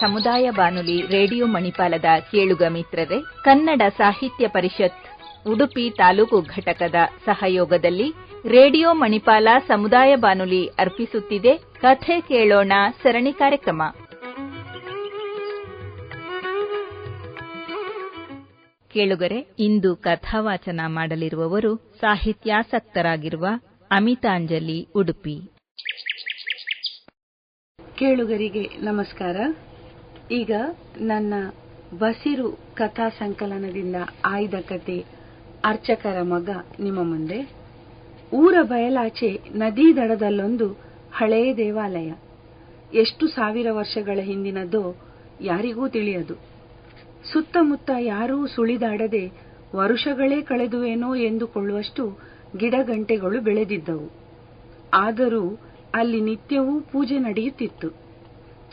ಸಮುದಾಯ ಬಾನುಲಿ ರೇಡಿಯೋ ಮಣಿಪಾಲದ ಕೇಳುಗ ಮಿತ್ರರೇ, ಕನ್ನಡ ಸಾಹಿತ್ಯ ಪರಿಷತ್ ಉಡುಪಿ ತಾಲೂಕು ಘಟಕದ ಸಹಯೋಗದಲ್ಲಿ ರೇಡಿಯೋ ಮಣಿಪಾಲ ಸಮುದಾಯ ಬಾನುಲಿ ಅರ್ಪಿಸುತ್ತಿದೆ ಕಥೆ ಕೇಳೋಣ ಸರಣಿ ಕಾರ್ಯಕ್ರಮ. ಕೇಳುಗರೆ, ಇಂದು ಕಥಾವಾಚನ ಮಾಡಲಿರುವವರು ಸಾಹಿತ್ಯಾಸಕ್ತರಾಗಿರುವ ಅಮಿತಾಂಜಲಿ ಉಡುಪಿ. ಕೇಳುಗರಿಗೆ ನಮಸ್ಕಾರ. ಈಗ ನನ್ನ ಬಸಿರು ಕಥಾ ಸಂಕಲನದಿಂದ ಆಯ್ದ ಕತೆ ಅರ್ಚಕರ ಮಗ ನಿಮ್ಮ ಮುಂದೆ. ಊರ ಬಯಲಾಚೆ ನದಿ ದಡದಲ್ಲೊಂದು ಹಳೆಯ ದೇವಾಲಯ. ಎಷ್ಟು ಸಾವಿರ ವರ್ಷಗಳ ಹಿಂದಿನದೋ ಯಾರಿಗೂ ತಿಳಿಯದು. ಸುತ್ತಮುತ್ತ ಯಾರೂ ಸುಳಿದಾಡದೆ ವರುಷಗಳೇ ಕಳೆದುವೇನೋ ಎಂದುಕೊಳ್ಳುವಷ್ಟು ಗಿಡಗಂಟೆಗಳು ಬೆಳೆದಿದ್ದವು. ಆದರೂ ಅಲ್ಲಿ ನಿತ್ಯವೂ ಪೂಜೆ ನಡೆಯುತ್ತಿತ್ತು.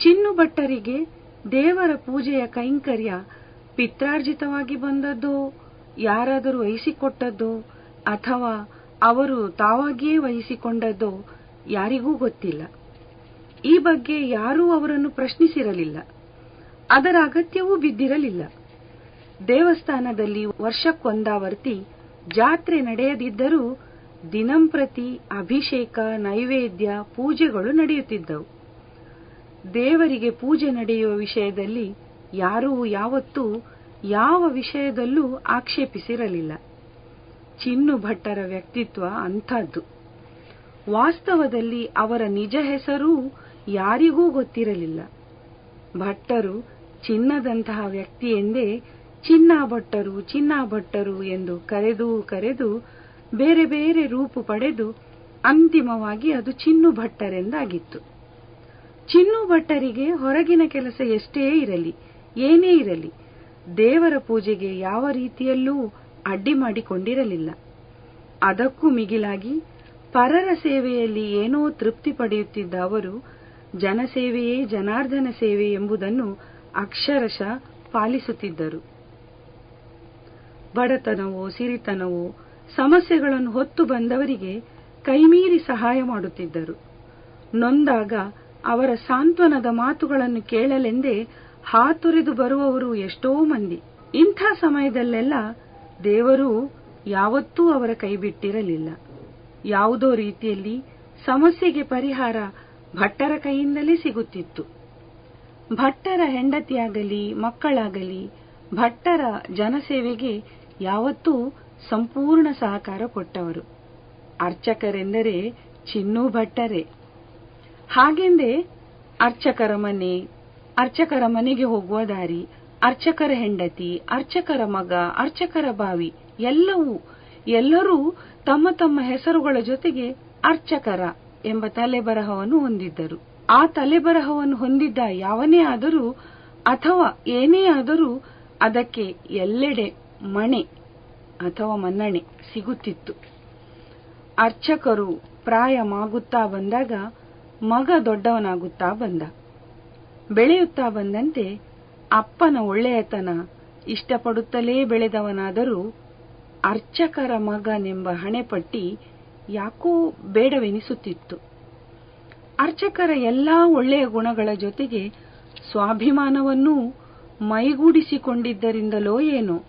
ಚಿನ್ನು ಭಟ್ಟರಿಗೆ ದೇವರ ಪೂಜೆಯ ಕೈಂಕರ್ಯ ಪಿತ್ರಾರ್ಜಿತವಾಗಿ ಬಂದದ್ದೋ, ಯಾರಾದರೂ ವಹಿಸಿಕೊಟ್ಟದ್ದೋ, ಅಥವಾ ಅವರು ತಾವಾಗಿಯೇ ವಹಿಸಿಕೊಂಡದ್ದೋ ಯಾರಿಗೂ ಗೊತ್ತಿಲ್ಲ. ಈ ಬಗ್ಗೆ ಯಾರೂ ಅವರನ್ನು ಪ್ರಶ್ನಿಸಿರಲಿಲ್ಲ. ಅದರ ಅಗತ್ಯವೂ ಬಿದ್ದಿರಲಿಲ್ಲ. ದೇವಸ್ಥಾನದಲ್ಲಿ ವರ್ಷಕ್ಕೊಂದಾವರ್ತಿ ಜಾತ್ರೆ ನಡೆಯದಿದ್ದರೂ ದಿನಂಪ್ರತಿ ಅಭಿಷೇಕ, ನೈವೇದ್ಯ, ಪೂಜೆಗಳು ನಡೆಯುತ್ತಿದ್ದವು. ದೇವರಿಗೆ ಪೂಜೆ ನಡೆಯುವ ವಿಷಯದಲ್ಲಿ ಯಾರೂ ಯಾವತ್ತೂ ಯಾವ ವಿಷಯದಲ್ಲೂ ಆಕ್ಷೇಪಿಸಿರಲಿಲ್ಲ. ಚಿನ್ನು ಭಟ್ಟರ ವ್ಯಕ್ತಿತ್ವ ಅಂಥದ್ದು. ವಾಸ್ತವದಲ್ಲಿ ಅವರ ನಿಜ ಹೆಸರೂ ಯಾರಿಗೂ ಗೊತ್ತಿರಲಿಲ್ಲ. ಭಟ್ಟರು ಚಿನ್ನದಂತಹ ವ್ಯಕ್ತಿ ಎಂದೇ ಚಿನ್ನ ಭಟ್ಟರು ಎಂದು ಕರೆದು ಬೇರೆ ಬೇರೆ ರೂಪು ಪಡೆದು ಅಂತಿಮವಾಗಿ ಅದು ಚಿನ್ನು ಭಟ್ಟರೆಂದಾಗಿತ್ತು. ಚಿನ್ನು ಭಟ್ಟರಿಗೆ ಹೊರಗಿನ ಕೆಲಸ ಎಷ್ಟೇ ಇರಲಿ, ಏನೇ ಇರಲಿ, ದೇವರ ಪೂಜೆಗೆ ಯಾವ ರೀತಿಯಲ್ಲೂ ಅಡ್ಡಿ ಮಾಡಿಕೊಂಡಿರಲಿಲ್ಲ. ಅದಕ್ಕೂ ಮಿಗಿಲಾಗಿ ಪರರ ಸೇವೆಯಲ್ಲಿ ಏನೋ ತೃಪ್ತಿ ಪಡೆಯುತ್ತಿದ್ದ ಅವರು ಜನಸೇವೆಯೇ ಜನಾರ್ದನ ಸೇವೆ ಎಂಬುದನ್ನು ಅಕ್ಷರಶಃ ಪಾಲಿಸುತ್ತಿದ್ದರು. ಬಡತನವೋ ಸಿರಿತನವೋ ಸಮಸ್ಯೆಗಳನ್ನು ಹೊತ್ತು ಬಂದವರಿಗೆ ಕೈಮೀರಿ ಸಹಾಯ ಮಾಡುತ್ತಿದ್ದರು. ನೊಂದಾಗ ಅವರ ಸಾಂತ್ವನದ ಮಾತುಗಳನ್ನು ಕೇಳಲೆಂದೇ ಹಾತೊರೆದು ಬರುವವರು ಎಷ್ಟೋ ಮಂದಿ. ಇಂಥ ಸಮಯದಲ್ಲೆಲ್ಲ ದೇವರು ಯಾವತ್ತೂ ಅವರ ಕೈಬಿಟ್ಟಿರಲಿಲ್ಲ. ಯಾವುದೋ ರೀತಿಯಲ್ಲಿ ಸಮಸ್ಯೆಗೆ ಪರಿಹಾರ ಭಟ್ಟರ ಕೈಯಿಂದಲೇ ಸಿಗುತ್ತಿತ್ತು. ಭಟ್ಟರ ಹೆಂಡತಿಯಾಗಲಿ ಮಕ್ಕಳಾಗಲಿ ಭಟ್ಟರ ಜನಸೇವೆಗೆ ಯಾವತ್ತೂ ಸಂಪೂರ್ಣ ಸಹಕಾರ ಕೊಟ್ಟವರು. ಅರ್ಚಕರೆಂದರೆ ಚಿನ್ನು ಭಟ್ಟರೇ. ಹಾಗೆಂದೇ ಅರ್ಚಕರ ಮನೆ, ಅರ್ಚಕರ ಮನೆಗೆ ಹೋಗುವ ದಾರಿ, ಅರ್ಚಕರ ಹೆಂಡತಿ, ಅರ್ಚಕರ ಮಗ, ಅರ್ಚಕರ ಬಾವಿ ಎಲ್ಲರೂ ತಮ್ಮ ತಮ್ಮ ಹೆಸರುಗಳ ಜೊತೆಗೆ ಅರ್ಚಕರ ಎಂಬ ತಲೆಬರಹವನ್ನು ಹೊಂದಿದ್ದರು. ಆ ತಲೆಬರಹವನ್ನು ಹೊಂದಿದ್ದ ಯಾವನೇ ಆದರೂ ಅಥವಾ ಏನೇ ಆದರೂ ಅದಕ್ಕೆ ಎಲ್ಲೆಡೆ ಮಣೆ ಅಥವಾ ಮನ್ನಣೆ ಸಿಗುತ್ತಿತ್ತು. ಅರ್ಚಕರು ಪ್ರಾಯಮಾಗುತ್ತಾ ಬಂದಾಗ ಮಗ ದೊಡ್ಡವನಾಗುತ್ತಾ ಬಂದ. ಬೆಳೆಯುತ್ತಾ ಬಂದಂತೆ ಅಪ್ಪನ ಒಳ್ಳೆಯತನ ಇಷ್ಟಪಡುತ್ತಲೇ ಬೆಳೆದವನಾದರೂ ಅರ್ಚಕರ ಮಗನೆಂಬ ಹಣೆಪಟ್ಟಿ ಯಾಕೋ ಬೇಡವೆನಿಸುತ್ತಿತ್ತು. ಅರ್ಚಕರ ಎಲ್ಲಾ ಒಳ್ಳೆಯ ಗುಣಗಳ ಜೊತೆಗೆ ಸ್ವಾಭಿಮಾನವನ್ನೂ ಮೈಗೂಡಿಸಿಕೊಂಡಿದ್ದರಿಂದಲೋ ಏನೋ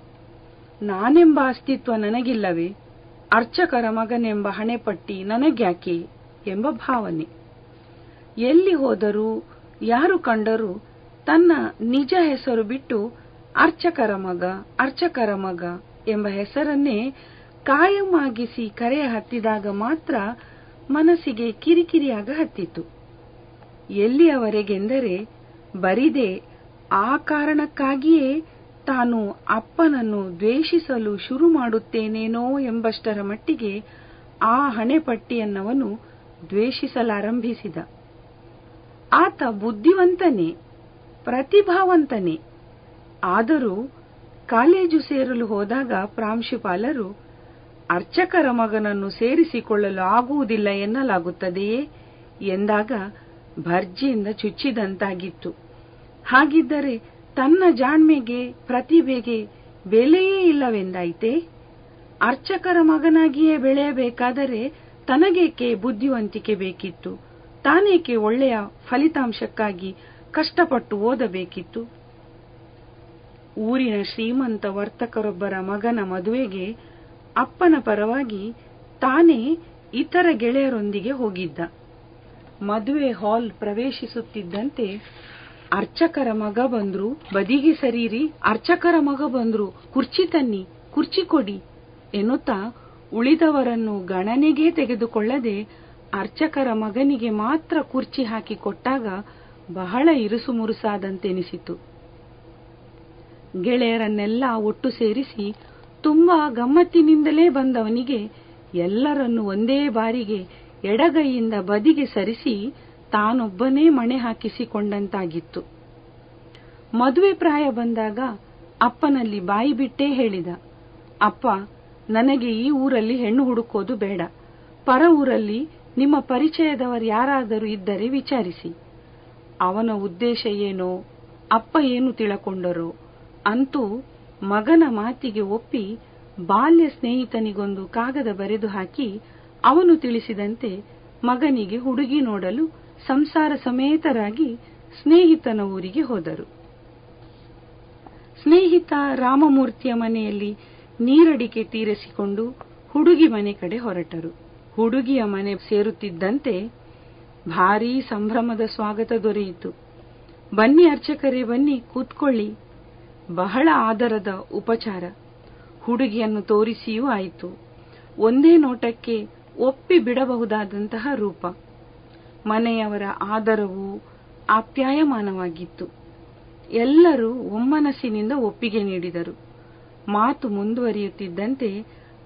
ನಾನೆಂಬ ಅಸ್ತಿತ್ವ ನನಗಿಲ್ಲವೇ, ಅರ್ಚಕರ ಮಗನೆಂಬ ಹಣೆಪಟ್ಟಿ ನನಗ್ಯಾಕೆ ಎಂಬ ಭಾವನೆ. ಎಲ್ಲಿ ಹೋದರೂ ಯಾರು ಕಂಡರೂ ತನ್ನ ನಿಜ ಹೆಸರು ಬಿಟ್ಟು ಅರ್ಚಕರ ಮಗ ಎಂಬ ಹೆಸರನ್ನೇ ಕಾಯಂ ಆಗಿಸಿ ಕರೆಯ ಹತ್ತಿದಾಗ ಮಾತ್ರ ಮನಸ್ಸಿಗೆ ಕಿರಿಕಿರಿಯಾಗ ಹತ್ತಿತು. ಎಲ್ಲಿಯವರೆಗೆಂದರೆ ಬರಿದೆ ಆ ಕಾರಣಕ್ಕಾಗಿಯೇ ತಾನು ಅಪ್ಪನನ್ನು ದ್ವೇಷಿಸಲು ಶುರು ಮಾಡುತ್ತೇನೇನೋ ಎಂಬಷ್ಟರ ಮಟ್ಟಿಗೆ ಆ ಹಣೆಪಟ್ಟಿಯನ್ನವನು ದ್ವೇಷಿಸಲಾರಂಭಿಸಿದ. ಆತ ಬುದ್ಧಿವಂತನೇ, ಪ್ರತಿಭಾವಂತನೇ. ಆದರೂ ಕಾಲೇಜು ಸೇರಲು ಹೋದಾಗ ಪ್ರಾಂಶುಪಾಲರು ಅರ್ಚಕರ ಮಗನನ್ನು ಸೇರಿಸಿಕೊಳ್ಳಲು ಆಗುವುದಿಲ್ಲ ಎನ್ನಲಾಗುತ್ತದೆಯೇ ಎಂದಾಗ ಭರ್ಜಿಯಿಂದ ಚುಚ್ಚಿದಂತಾಗಿತ್ತು. ಹಾಗಿದ್ದರೆ ತನ್ನ ಜಾಣ್ಮೆಗೆ ಪ್ರತಿಭೆಗೆ ಬೆಲೆಯೇ ಇಲ್ಲವೆಂದಾಯಿತೆ. ಅರ್ಚಕರ ಮಗನಾಗಿಯೇ ಬೆಳೆಯಬೇಕಾದರೆ ತನಗೇಕೆ ಬುದ್ಧಿವಂತಿಕೆ ಬೇಕಿತ್ತು? ತಾನೇಕೆ ಒಳ್ಳೆಯ ಫಲಿತಾಂಶಕ್ಕಾಗಿ ಕಷ್ಟಪಟ್ಟು ಓದಬೇಕಿತ್ತು. ಊರಿನ ಶ್ರೀಮಂತ ವರ್ತಕರೊಬ್ಬರ ಮಗನ ಮದುವೆಗೆ ಅಪ್ಪನ ಪರವಾಗಿ ತಾನೇ ಇತರ ಗೆಳೆಯರೊಂದಿಗೆ ಹೋಗಿದ್ದ. ಮದುವೆ ಹಾಲ್ ಪ್ರವೇಶಿಸುತ್ತಿದ್ದಂತೆ, ಅರ್ಚಕರ ಮಗ ಬಂದ್ರು, ಬದಿಗೆ ಸರೀರಿ, ಅರ್ಚಕರ ಮಗ ಬಂದ್ರು, ಕುರ್ಚಿ ತನ್ನಿ, ಕುರ್ಚಿ ಕೊಡಿ ಎನ್ನುತ್ತಾ ಉಳಿದವರನ್ನು ಗಣನೆಗೆ ತೆಗೆದುಕೊಳ್ಳದೆ ಅರ್ಚಕರ ಮಗನಿಗೆ ಮಾತ್ರ ಕುರ್ಚಿ ಹಾಕಿ ಕೊಟ್ಟಾಗ ಬಹಳ ಇರುಸುಮುರುಸಾದಂತೆನಿಸಿತು. ಗೆಳೆಯರನ್ನೆಲ್ಲ ಒಟ್ಟು ಸೇರಿಸಿ ತುಂಬಾ ಗಮ್ಮತ್ತಿನಿಂದಲೇ ಬಂದವನಿಗೆ ಎಲ್ಲರನ್ನು ಒಂದೇ ಬಾರಿಗೆ ಎಡಗೈಯಿಂದ ಬದಿಗೆ ಸರಿಸಿ ತಾನೊಬ್ಬನೇ ಮಣೆ ಹಾಕಿಸಿಕೊಂಡಂತಾಗಿತ್ತು. ಮದುವೆ ಪ್ರಾಯ ಬಂದಾಗ ಅಪ್ಪನಲ್ಲಿ ಬಾಯಿ ಬಿಟ್ಟೇ ಹೇಳಿದ, ಅಪ್ಪ, ನನಗೆ ಈ ಊರಲ್ಲಿ ಹೆಣ್ಣು ಹುಡುಕೋದು ಬೇಡ. ಪರ ಊರಲ್ಲಿ ನಿಮ್ಮ ಪರಿಚಯದವರು ಯಾರಾದರೂ ಇದ್ದರೆ ವಿಚಾರಿಸಿ. ಅವನ ಉದ್ದೇಶ ಏನೋ, ಅಪ್ಪ ಏನು ತಿಳಕೊಂಡರೋ, ಅಂತೂ ಮಗನ ಮಾತಿಗೆ ಒಪ್ಪಿ ಬಾಲ್ಯ ಸ್ನೇಹಿತನಿಗೊಂದು ಕಾಗದ ಬರೆದು ಹಾಕಿ ಅವನು ತಿಳಿಸಿದಂತೆ ಮಗನಿಗೆ ಹುಡುಗಿ ನೋಡಲು ಸಂಸಾರ ಸಮೇತರಾಗಿ ಸ್ನೇಹಿತನ ಊರಿಗೆ ಹೋದರು. ಸ್ನೇಹಿತ ರಾಮಮೂರ್ತಿಯ ಮನೆಯಲ್ಲಿ ನೀರಡಿಕೆ ತೀರಿಸಿಕೊಂಡು ಹುಡುಗಿ ಮನೆ ಕಡೆ ಹೊರಟರು. ಹುಡುಗಿಯ ಮನೆ ಸೇರುತ್ತಿದ್ದಂತೆ ಭಾರೀ ಸಂಭ್ರಮದ ಸ್ವಾಗತ ದೊರೆಯಿತು. ಬನ್ನಿ ಅರ್ಚಕರೇ, ಬನ್ನಿ, ಕೂತ್ಕೊಳ್ಳಿ. ಬಹಳ ಆದರದ ಉಪಚಾರ. ಹುಡುಗಿಯನ್ನು ತೋರಿಸಿಯೂ ಆಯಿತು. ಒಂದೇ ನೋಟಕ್ಕೆ ಒಪ್ಪಿ ಬಿಡಬಹುದಾದಂತಹ ರೂಪ. ಮನೆಯವರ ಆದರವು ಆಪ್ಯಾಯಮಾನವಾಗಿತ್ತು. ಎಲ್ಲರೂ ಒಮ್ಮನಸ್ಸಿನಿಂದ ಒಪ್ಪಿಗೆ ನೀಡಿದರು. ಮಾತು ಮುಂದುವರಿಯುತ್ತಿದ್ದಂತೆ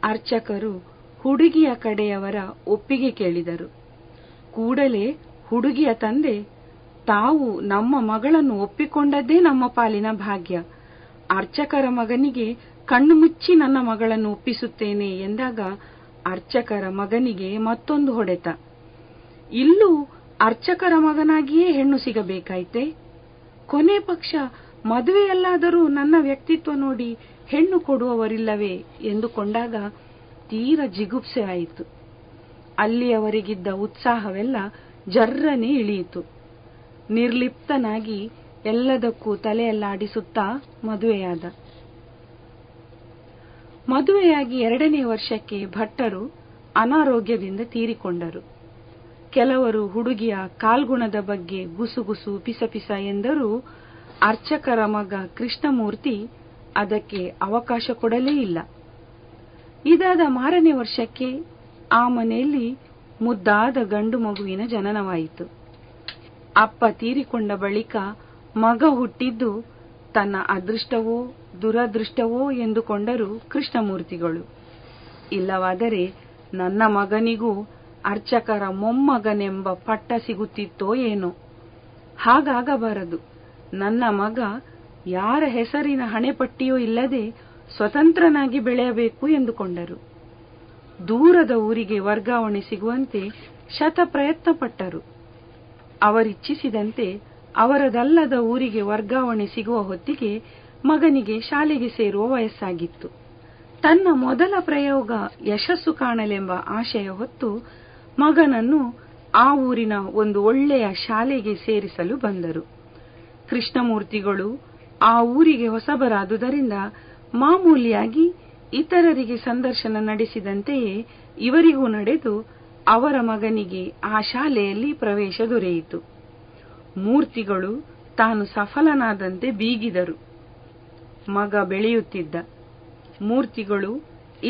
ಅರ್ಚಕರು ಹುಡುಗಿಯ ಕಡೆಯವರ ಒಪ್ಪಿಗೆ ಕೇಳಿದರು. ಕೂಡಲೇ ಹುಡುಗಿಯ ತಂದೆ, ತಾವು ನಮ್ಮ ಮಗಳನ್ನು ಒಪ್ಪಿಕೊಂಡದ್ದೇ ನಮ್ಮ ಪಾಲಿನ ಭಾಗ್ಯ. ಅರ್ಚಕರ ಮಗನಿಗೆ ಕಣ್ಣು ಮುಚ್ಚಿ ನನ್ನ ಮಗಳನ್ನು ಒಪ್ಪಿಸುತ್ತೇನೆ ಎಂದಾಗ ಅರ್ಚಕರ ಮಗನಿಗೆ ಮತ್ತೊಂದು ಹೊಡೆತ. ಇಲ್ಲೂ ಅರ್ಚಕರ ಮಗನಾಗಿಯೇ ಹೆಣ್ಣು ಸಿಗಬೇಕಾಯ್ತೆ? ಕೊನೆ ಪಕ್ಷ ಮದುವೆಯಲ್ಲಾದರೂ ನನ್ನ ವ್ಯಕ್ತಿತ್ವ ನೋಡಿ ಹೆಣ್ಣು ಕೊಡುವವರಿಲ್ಲವೇ ಎಂದುಕೊಂಡಾಗ ತೀರ ಜಿಗುಪ್ಸೆ ಆಯಿತು. ಅಲ್ಲಿಯವರೆಗಿದ್ದ ಉತ್ಸಾಹವೆಲ್ಲ ಜರ್ರನೆ ಇಳಿಯಿತು. ನಿರ್ಲಿಪ್ತನಾಗಿ ಎಲ್ಲದಕ್ಕೂ ತಲೆಯಲ್ಲಾಡಿಸುತ್ತಾ ಮದುವೆಯಾದ. ಮದುವೆಯಾಗಿ 2ನೇ ವರ್ಷಕ್ಕೆ ಭಟ್ಟರು ಅನಾರೋಗ್ಯದಿಂದ ತೀರಿಕೊಂಡರು. ಕೆಲವರು ಹುಡುಗಿಯ ಕಾಲ್ಗುಣದ ಬಗ್ಗೆ ಗುಸುಗುಸು ಪಿಸಪಿಸ ಎಂದರೂ ಅರ್ಚಕರ ಮಗ ಕೃಷ್ಣಮೂರ್ತಿ ಅದಕ್ಕೆ ಅವಕಾಶ ಕೊಡಲೇ ಇಲ್ಲ. ಇದಾದ 6ನೇ ವರ್ಷಕ್ಕೆ ಆ ಮನೆಯಲ್ಲಿ ಮುದ್ದಾದ ಗಂಡು ಮಗುವಿನ ಜನನವಾಯಿತು. ಅಪ್ಪ ತೀರಿಕೊಂಡ ಬಳಿಕ ಮಗ ಹುಟ್ಟಿದ್ದು ತನ್ನ ಅದೃಷ್ಟವೋ ದುರದೃಷ್ಟವೋ ಎಂದುಕೊಂಡರು ಕೃಷ್ಣಮೂರ್ತಿಗಳು. ಇಲ್ಲವಾದರೆ ನನ್ನ ಮಗನಿಗೂ ಅರ್ಚಕರ ಮೊಮ್ಮಗನೆಂಬ ಪಟ್ಟ ಸಿಗುತ್ತಿತ್ತೋ ಏನೋ. ಹಾಗಾಗಬಾರದು. ನನ್ನ ಮಗ ಯಾರ ಹೆಸರಿನ ಹಣೆಪಟ್ಟಿಯೂ ಇಲ್ಲದೆ ಸ್ವತಂತ್ರನಾಗಿ ಬೆಳೆಯಬೇಕು ಎಂದುಕೊಂಡರು. ದೂರದ ಊರಿಗೆ ವರ್ಗಾವಣೆ ಸಿಗುವಂತೆ ಶತ ಪ್ರಯತ್ನ ಪಟ್ಟರು. ಅವರಿಚ್ಛಿಸಿದಂತೆ ಅವರದಲ್ಲದ ಊರಿಗೆ ವರ್ಗಾವಣೆ ಸಿಗುವ ಹೊತ್ತಿಗೆ ಮಗನಿಗೆ ಶಾಲೆಗೆ ಸೇರುವ ವಯಸ್ಸಾಗಿತ್ತು. ತನ್ನ ಮೊದಲ ಪ್ರಯೋಗ ಯಶಸ್ಸು ಕಾಣಲೆಂಬ ಆಶಯ ಹೊತ್ತು ಮಗನನ್ನು ಆ ಊರಿನ ಒಂದು ಒಳ್ಳೆಯ ಶಾಲೆಗೆ ಸೇರಿಸಲು ಬಂದರು. ಕೃಷ್ಣಮೂರ್ತಿಗಳು ಆ ಊರಿಗೆ ಹೊಸಬರಾದುದರಿಂದ ಮಾಮೂಲಿಯಾಗಿ ಇತರರಿಗೆ ಸಂದರ್ಶನ ನಡೆಸಿದಂತೆಯೇ ಇವರಿಗೂ ನಡೆದು ಅವರ ಮಗನಿಗೆ ಆ ಶಾಲೆಯಲ್ಲಿ ಪ್ರವೇಶ ದೊರೆಯಿತು. ಮೂರ್ತಿಗಳು ತಾನು ಸಫಲನಾದಂತೆ ಬೀಗಿದರು. ಮಗ ಬೆಳೆಯುತ್ತಿದ್ದ. ಮೂರ್ತಿಗಳು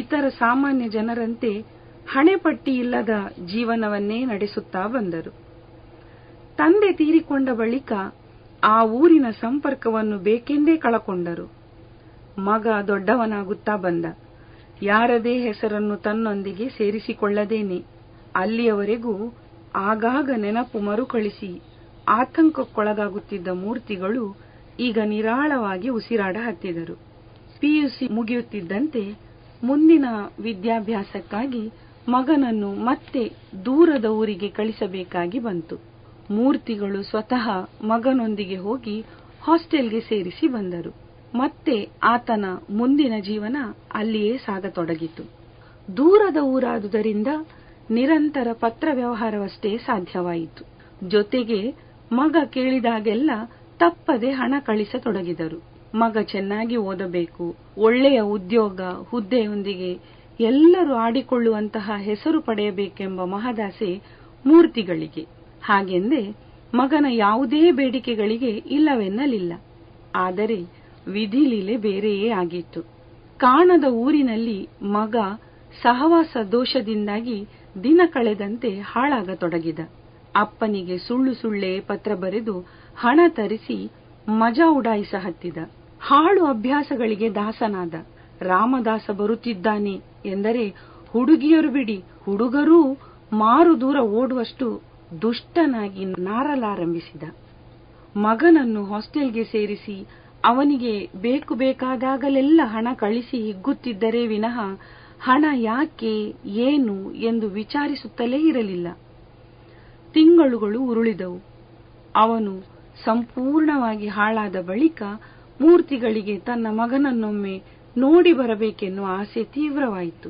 ಇತರ ಸಾಮಾನ್ಯ ಜನರಂತೆ ಹಣೆಪಟ್ಟಿ ಇಲ್ಲದ ಜೀವನವನ್ನೇ ನಡೆಸುತ್ತಾ ಬಂದರು. ತಂದೆ ತೀರಿಕೊಂಡ ಬಳಿಕ ಆ ಊರಿನ ಸಂಪರ್ಕವನ್ನು ಬೇಕೆಂದೇ ಕಳಕೊಂಡರು. ಮಗ ದೊಡ್ಡವನಾಗುತ್ತಾ ಬಂದ. ಯಾರದೇ ಹೆಸರನ್ನು ತನ್ನೊಂದಿಗೆ ಸೇರಿಸಿಕೊಳ್ಳದೇನೆ. ಅಲ್ಲಿಯವರೆಗೂ ಆಗಾಗ ನೆನಪು ಮರುಕಳಿಸಿ ಆತಂಕಕ್ಕೊಳಗಾಗುತ್ತಿದ್ದ ಮೂರ್ತಿಗಳು ಈಗ ನಿರಾಳವಾಗಿ ಉಸಿರಾಡ ಹತ್ತಿದರು. ಪಿಯುಸಿ ಮುಗಿಯುತ್ತಿದ್ದಂತೆ ಮುಂದಿನ ವಿದ್ಯಾಭ್ಯಾಸಕ್ಕಾಗಿ ಮಗನನ್ನು ಮತ್ತೆ ದೂರದ ಊರಿಗೆ ಕಳಿಸಬೇಕಾಗಿ ಬಂತು. ಮೂರ್ತಿಗಳು ಸ್ವತಃ ಮಗನೊಂದಿಗೆ ಹೋಗಿ ಹಾಸ್ಟೆಲ್ಗೆ ಸೇರಿಸಿ ಬಂದರು. ಮತ್ತೆ ಆತನ ಮುಂದಿನ ಜೀವನ ಅಲ್ಲಿಯೇ ಸಾಗತೊಡಗಿತು. ದೂರದ ಊರಾದುದರಿಂದ ನಿರಂತರ ಪತ್ರ ವ್ಯವಹಾರವಷ್ಟೇ ಸಾಧ್ಯವಾಯಿತು. ಜೊತೆಗೆ ಮಗ ಕೇಳಿದಾಗೆಲ್ಲ ತಪ್ಪದೆ ಹಣ ಕಳಿಸತೊಡಗಿದರು. ಮಗ ಚೆನ್ನಾಗಿ ಓದಬೇಕು, ಒಳ್ಳೆಯ ಉದ್ಯೋಗ ಹುದ್ದೆಯೊಂದಿಗೆ ಎಲ್ಲರೂ ಆಡಿಕೊಳ್ಳುವಂತಹ ಹೆಸರು ಪಡೆಯಬೇಕೆಂಬ ಮಹದಾಸೆ ಮೂರ್ತಿಗಳಿಗೆ. ಹಾಗೆಂದೇ ಮಗನ ಯಾವುದೇ ಬೇಡಿಕೆಗಳಿಗೆ ಇಲ್ಲವೆನ್ನಲಿಲ್ಲ. ಆದರೆ ವಿಧಿಲೀಲೆ ಬೇರೆಯೇ ಆಗಿತ್ತು. ಕಾಣದ ಊರಿನಲ್ಲಿ ಮಗ ಸಹವಾಸ ದೋಷದಿಂದಾಗಿ ದಿನ ಕಳೆದಂತೆ ಹಾಳಾಗತೊಡಗಿದ. ಅಪ್ಪನಿಗೆ ಸುಳ್ಳು ಸುಳ್ಳೇ ಪತ್ರ ಬರೆದು ಹಣ ತರಿಸಿ ಮಜಾ ಉಡಾಯಿಸ ಹತ್ತಿದ. ಹಾಳು ಅಭ್ಯಾಸಗಳಿಗೆ ದಾಸನಾದ. ರಾಮದಾಸ ಬರುತ್ತಿದ್ದಾನೆ ಎಂದರೆ ಹುಡುಗಿಯರು ಬಿಡಿ, ಹುಡುಗರೂ ಮಾರು ದೂರ ಓಡುವಷ್ಟು ದುಷ್ಟನಾಗಿ ನಾರಲಾರಂಭಿಸಿದ. ಮಗನನ್ನು ಹಾಸ್ಟೆಲ್ಗೆ ಸೇರಿಸಿ ಅವನಿಗೆ ಬೇಕಾದಾಗಲೆಲ್ಲ ಹಣ ಕಳಿಸಿ ಹಿಗ್ಗುತ್ತಿದ್ದರೆ ವಿನಃ ಹಣ ಯಾಕೆ ಏನು ಎಂದು ವಿಚಾರಿಸುತ್ತಲೇ ಇರಲಿಲ್ಲ. ತಿಂಗಳುಗಳು ಉರುಳಿದವು. ಅವನು ಸಂಪೂರ್ಣವಾಗಿ ಹಾಳಾದ ಬಳಿಕ ಮೂರ್ತಿಗಳಿಗೆ ತನ್ನ ಮಗನನ್ನೊಮ್ಮೆ ನೋಡಿ ಬರಬೇಕೆನ್ನುವ ಆಸೆ ತೀವ್ರವಾಯಿತು.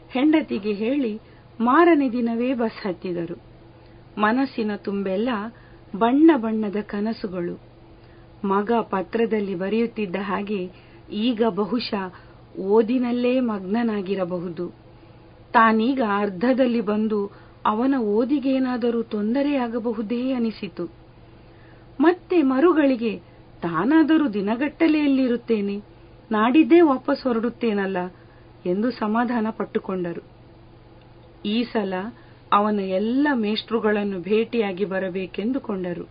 ಹೆಂಡತಿಗೆ ಹೇಳಿ ಮಾರನೇ ದಿನವೇ ಬಸ್ ಹತ್ತಿದರು. ಮನಸ್ಸಿನ ತುಂಬೆಲ್ಲ ಬಣ್ಣ ಬಣ್ಣದ ಕನಸುಗಳು. ಮಗ ಪತ್ರದಲ್ಲಿ ಬರೆಯುತ್ತಿದ್ದ ಹಾಗೆ ಈಗ ಬಹುಶಃ ಓದಿನಲ್ಲೇ ಮಗ್ನನಾಗಿರಬಹುದು. ತಾನೀಗ ಅರ್ಧದಲ್ಲಿ ಬಂದು ಅವನ ಓದಿಗೇನಾದರೂ ತೊಂದರೆಯಾಗಬಹುದೇ ಅನಿಸಿತು. ಮತ್ತೆ ಮರುಗಳಿಗೆ ತಾನಾದರೂ ದಿನಗಟ್ಟಲೆ ಎಲ್ಲಿರುತ್ತೇನೆ, ನಾಡಿದ್ದೇ ವಾಪಸ್ ಹೊರಡುತ್ತೇನಲ್ಲ ಎಂದು ಸಮಾಧಾನ ಪಟ್ಟುಕೊಂಡರು. ಈ ಸಲ ಅವನ ಎಲ್ಲ ಮೇಷ್ಟ್ರುಗಳನ್ನು ಭೇಟಿಯಾಗಿ ಬರಬೇಕೆಂದುಕೊಂಡರು.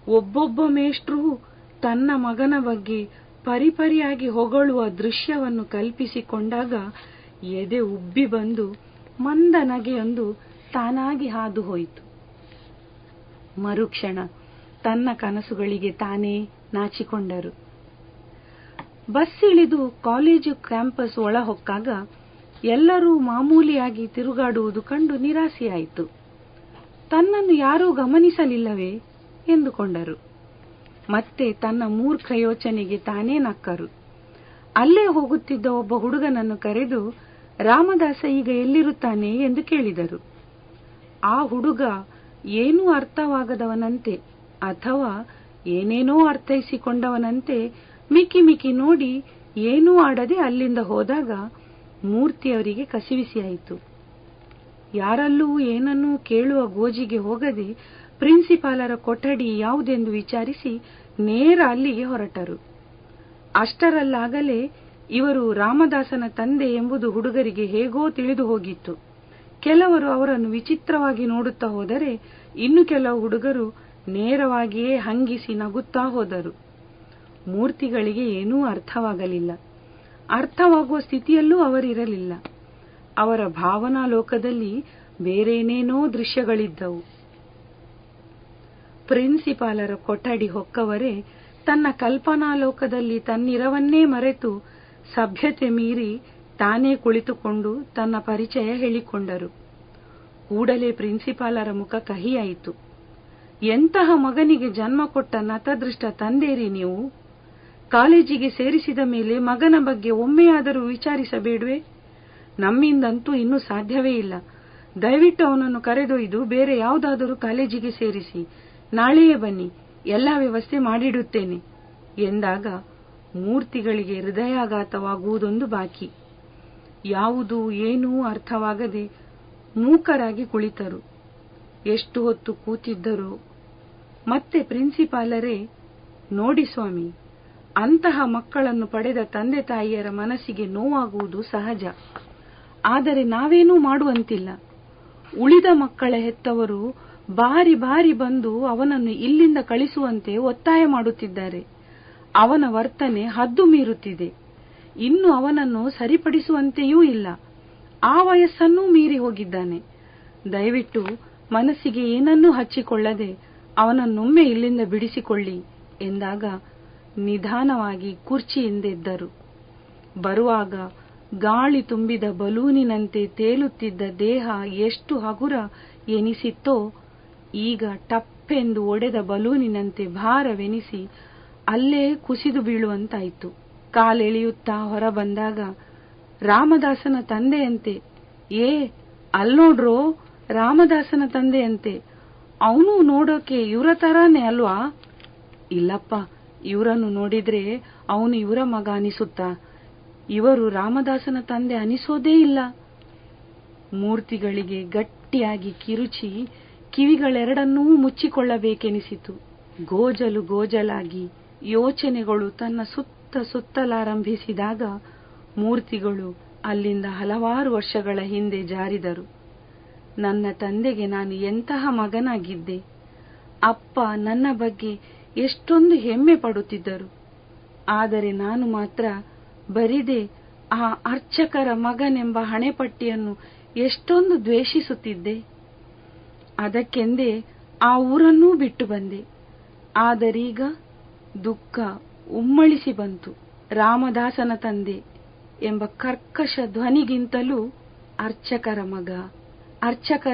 ಒಬ್ಬೊಬ್ಬ ಮೇಷ್ಟ್ರೂ ತನ್ನ ಮಗನ ಬಗ್ಗೆ ಪರಿಪರಿಯಾಗಿ ಹೊಗಳುವ ದೃಶ್ಯವನ್ನು ಕಲ್ಪಿಸಿಕೊಂಡಾಗ ಎದೆ ಉಬ್ಬಿ ಬಂದು ಮಂದ ನಗೆಯೊಂದು ತಾನಾಗಿ ಹಾದು ಹೋಯಿತು. ಮರುಕ್ಷಣ ತನ್ನ ಕನಸುಗಳಿಗೆ ತಾನೇ ನಾಚಿಕೊಂಡರು. ಬಸ್ ಇಳಿದು ಕಾಲೇಜು ಕ್ಯಾಂಪಸ್ ಒಳ ಹೊಕ್ಕಾಗ ಎಲ್ಲರೂ ಮಾಮೂಲಿಯಾಗಿ ತಿರುಗಾಡುವುದು ಕಂಡು ನಿರಾಸೆಯಾಯಿತು. ತನ್ನನ್ನು ಯಾರೂ ಗಮನಿಸಲಿಲ್ಲವೇ ಎಂದುಕೊಂಡರು. ಮತ್ತೆ ತನ್ನ ಮೂರ್ಖ ಯೋಚನೆಗೆ ತಾನೇ ನಕ್ಕರು. ಅಲ್ಲೇ ಹೋಗುತ್ತಿದ್ದ ಒಬ್ಬ ಹುಡುಗನನ್ನು ಕರೆದು ರಾಮದಾಸ ಈಗ ಎಲ್ಲಿರುತ್ತಾನೆ ಎಂದು ಕೇಳಿದರು. ಆ ಹುಡುಗ ಏನೂ ಅರ್ಥವಾಗದವನಂತೆ ಅಥವಾ ಏನೇನೋ ಅರ್ಥೈಸಿಕೊಂಡವನಂತೆ ಮಿಕಿ ಮಿಕಿ ನೋಡಿ ಏನೂ ಆಡದೆ ಅಲ್ಲಿಂದ ಹೋದಾಗ ಮೂರ್ತಿಯವರಿಗೆ ಕಸಿವಿಸಿಯಾಯಿತು. ಯಾರಲ್ಲೂ ಏನನ್ನೂ ಕೇಳುವ ಗೋಜಿಗೆ ಹೋಗದೆ ಪ್ರಿನ್ಸಿಪಾಲರ ಕೊಠಡಿ ಯಾವುದೆಂದು ವಿಚಾರಿಸಿ ನೇರ ಅಲ್ಲಿಗೆ ಹೊರಟರು. ಅಷ್ಟರಲ್ಲಾಗಲೇ ಇವರು ರಾಮದಾಸನ ತಂದೆ ಎಂಬುದು ಹುಡುಗರಿಗೆ ಹೇಗೋ ತಿಳಿದು ಹೋಗಿತ್ತು. ಕೆಲವರು ಅವರನ್ನು ವಿಚಿತ್ರವಾಗಿ ನೋಡುತ್ತಾ ಹೋದರೆ ಇನ್ನು ಕೆಲವು ಹುಡುಗರು ನೇರವಾಗಿಯೇ ಹಂಗಿಸಿ ನಗುತ್ತಾ ಹೋದರು. ಮೂರ್ತಿಗಳಿಗೆ ಏನೂ ಅರ್ಥವಾಗಲಿಲ್ಲ. ಅರ್ಥವಾಗುವ ಸ್ಥಿತಿಯಲ್ಲೂ ಅವರಿರಲಿಲ್ಲ. ಅವರ ಭಾವನಾ ಲೋಕದಲ್ಲಿ ಬೇರೇನೇನೋ ದೃಶ್ಯಗಳಿದ್ದವು. ಪ್ರಿನ್ಸಿಪಾಲರ ಕೊಠಡಿ ಹೊಕ್ಕವರೇ ತನ್ನ ಕಲ್ಪನಾ ಲೋಕದಲ್ಲಿ ತನ್ನಿರವನ್ನೇ ಮರೆತು ಸಭ್ಯತೆ ಮೀರಿ ತಾನೇ ಕುಳಿತುಕೊಂಡು ತನ್ನ ಪರಿಚಯ ಹೇಳಿಕೊಂಡರು. ಕೂಡಲೇ ಪ್ರಿನ್ಸಿಪಾಲರ ಮುಖ ಕಹಿಯಾಯಿತು. ಎಂತಹ ಮಗನಿಗೆ ಜನ್ಮ ಕೊಟ್ಟ ನತದೃಷ್ಟ ತಂದೇರಿ ನೀವು? ಕಾಲೇಜಿಗೆ ಸೇರಿಸಿದ ಮೇಲೆ ಮಗನ ಬಗ್ಗೆ ಒಮ್ಮೆಯಾದರೂ ವಿಚಾರಿಸಬೇಡವೇ? ನಮ್ಮಿಂದಂತೂ ಇನ್ನೂ ಸಾಧ್ಯವೇ ಇಲ್ಲ. ದಯವಿಟ್ಟು ಅವನನ್ನು ಕರೆದೊಯ್ದು ಬೇರೆ ಯಾವುದಾದರೂ ಕಾಲೇಜಿಗೆ ಸೇರಿಸಿ. ನಾಳೆಯೇ ಬನ್ನಿ, ಎಲ್ಲಾ ವ್ಯವಸ್ಥೆ ಮಾಡಿಡುತ್ತೇನೆ ಎಂದಾಗ ಮೂರ್ತಿಗಳಿಗೆ ಹೃದಯಾಘಾತವಾಗುವುದೊಂದು ಬಾಕಿ. ಯಾವುದು ಏನೂ ಅರ್ಥವಾಗದೆ ಮೂಕರಾಗಿ ಕುಳಿತರು. ಎಷ್ಟು ಹೊತ್ತು ಕೂತಿದ್ದರು. ಮತ್ತೆ ಪ್ರಿನ್ಸಿಪಾಲರೇ, ನೋಡಿ ಸ್ವಾಮಿ, ಅಂತಹ ಮಕ್ಕಳನ್ನು ಪಡೆದ ತಂದೆ ತಾಯಿಯರ ಮನಸ್ಸಿಗೆ ನೋವಾಗುವುದು ಸಹಜ. ಆದರೆ ನಾವೇನೂ ಮಾಡುವಂತಿಲ್ಲ. ಉಳಿದ ಮಕ್ಕಳ ಹೆತ್ತವರು ಬಾರಿ ಬಾರಿ ಬಂದು ಅವನನ್ನು ಇಲ್ಲಿಂದ ಕಳಿಸುವಂತೆ ಒತ್ತಾಯ ಮಾಡುತ್ತಿದ್ದಾರೆ. ಅವನ ವರ್ತನೆ ಹದ್ದು ಮೀರುತ್ತಿದೆ. ಇನ್ನು ಅವನನ್ನು ಸರಿಪಡಿಸುವಂತೆಯೂ ಇಲ್ಲ. ಆ ವಯಸ್ಸನ್ನೂ ಮೀರಿ ಹೋಗಿದ್ದಾನೆ. ದಯವಿಟ್ಟು ಮನಸ್ಸಿಗೆ ಏನನ್ನೂ ಹಚ್ಚಿಕೊಳ್ಳದೆ ಅವನನ್ನೊಮ್ಮೆ ಇಲ್ಲಿಂದ ಬಿಡಿಸಿಕೊಳ್ಳಿ ಎಂದಾಗ ನಿಧಾನವಾಗಿ ಕುರ್ಚಿಯಿಂದೆದ್ದರು. ಬರುವಾಗ ಗಾಳಿ ತುಂಬಿದ ಬಲೂನಿನಂತೆ ತೇಲುತ್ತಿದ್ದ ದೇಹ ಎಷ್ಟು ಹಗುರ ಎನಿಸಿತ್ತೋ ಈಗ ಟಪ್ಪೆಂದು ಒಡೆದ ಬಲೂನಿನಂತೆ ಭಾರವೆನಿಸಿ ಅಲ್ಲೇ ಕುಸಿದು ಬೀಳುವಂತಾಯಿತು. ಕಾಲೆಳೆಯುತ್ತಾ ಹೊರಬಂದಾಗ ರಾಮದಾಸನ ತಂದೆಯಂತೆ, ಅಲ್ನೋಡ್ರೋ ರಾಮದಾಸನ ತಂದೆಯಂತೆ, ಅವನು ನೋಡೋಕೆ ಇವರ ತರಾನೇ ಅಲ್ವಾ? ಇಲ್ಲಪ್ಪ, ಇವರನ್ನು ನೋಡಿದ್ರೆ ಅವನು ಇವರ ಮಗ ಅನಿಸುತ್ತಾ? ಇವರು ರಾಮದಾಸನ ತಂದೆ ಅನಿಸೋದೇ ಇಲ್ಲ. ಮೂರ್ತಿಗಳಿಗೆ ಗಟ್ಟಿಯಾಗಿ ಕಿರುಚಿ ಕಿವಿಗಳೆರಡನ್ನೂ ಮುಚ್ಚಿಕೊಳ್ಳಬೇಕೆನಿಸಿತು. ಗೋಜಲು ಗೋಜಲಾಗಿ ಯೋಚನೆಗಳು ತನ್ನ ಸುತ್ತಲಾರಂಭಿಸಿದಾಗ ಮೂರ್ತಿಗಳು ಅಲ್ಲಿಂದ ಹಲವಾರು ವರ್ಷಗಳ ಹಿಂದೆ ಜಾರಿದರು. ನನ್ನ ತಂದೆಗೆ ನಾನು ಎಂತಹ ಮಗನಾಗಿದ್ದೆ. ಅಪ್ಪ ನನ್ನ ಬಗ್ಗೆ ಎಷ್ಟೊಂದು ಹೆಮ್ಮೆ ಪಡುತ್ತಿದ್ದರು. ಆದರೆ ನಾನು ಮಾತ್ರ ಬರಿದೆ ಆ ಅರ್ಚಕರ ಮಗನೆಂಬ ಹಣೆಪಟ್ಟಿಯನ್ನು ಎಷ್ಟೊಂದು ದ್ವೇಷಿಸುತ್ತಿದ್ದೆ. ಅದಕ್ಕೆಂದೇ ಆ ಊರನ್ನೂ ಬಿಟ್ಟು ಬಂದೆ. ಆದರೀಗ ದುಃಖ ಉಮ್ಮಳಿಸಿ ಬಂತು. ರಾಮದಾಸನ ತಂದೆ ಎಂಬ ಕರ್ಕಶ ಧ್ವನಿಗಿಂತಲೂ ಅರ್ಚಕರ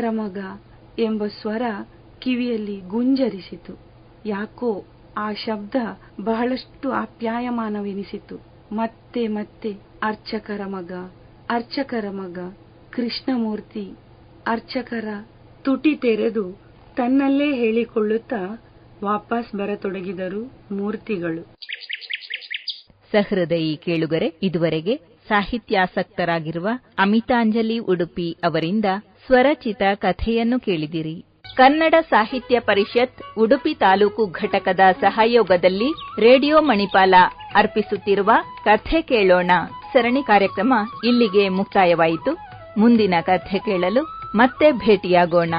ಮಗ ಎಂಬ ಸ್ವರ ಕಿವಿಯಲ್ಲಿ ಗುಂಜರಿಸಿತು. ಯಾಕೋ ಆ ಶಬ್ದ ಬಹಳಷ್ಟು ಆಪ್ಯಾಯಮಾನವೆನಿಸಿತು. ಮತ್ತೆ ಮತ್ತೆ ಅರ್ಚಕರ ಮಗ ಕೃಷ್ಣಮೂರ್ತಿ ಅರ್ಚಕರ ತುಟಿ ತೆರೆದು ತನ್ನಲ್ಲೇ ಹೇಳಿಕೊಳ್ಳುತ್ತಾ ವಾಪಸ್ ಬರತೊಡಗಿದರು ಮೂರ್ತಿಗಳು. ಸಹೃದಯಿ ಕೇಳುಗರೆ, ಇದುವರೆಗೆ ಸಾಹಿತ್ಯಾಸಕ್ತರಾಗಿರುವ ಅಮಿತಾಂಜಲಿ ಉಡುಪಿ ಅವರಿಂದ ಸ್ವರಚಿತ ಕಥೆಯನ್ನು ಕೇಳಿದಿರಿ. ಕನ್ನಡ ಸಾಹಿತ್ಯ ಪರಿಷತ್ ಉಡುಪಿ ತಾಲೂಕು ಘಟಕದ ಸಹಯೋಗದಲ್ಲಿ ರೇಡಿಯೋ ಮಣಿಪಾಲ ಅರ್ಪಿಸುತ್ತಿರುವ ಕಥೆ ಕೇಳೋಣ ಸರಣಿ ಕಾರ್ಯಕ್ರಮ ಇಲ್ಲಿಗೆ ಮುಕ್ತಾಯವಾಯಿತು. ಮುಂದಿನ ಕಥೆ ಕೇಳಲು ಮತ್ತೆ ಭೇಟಿಯಾಗೋಣ.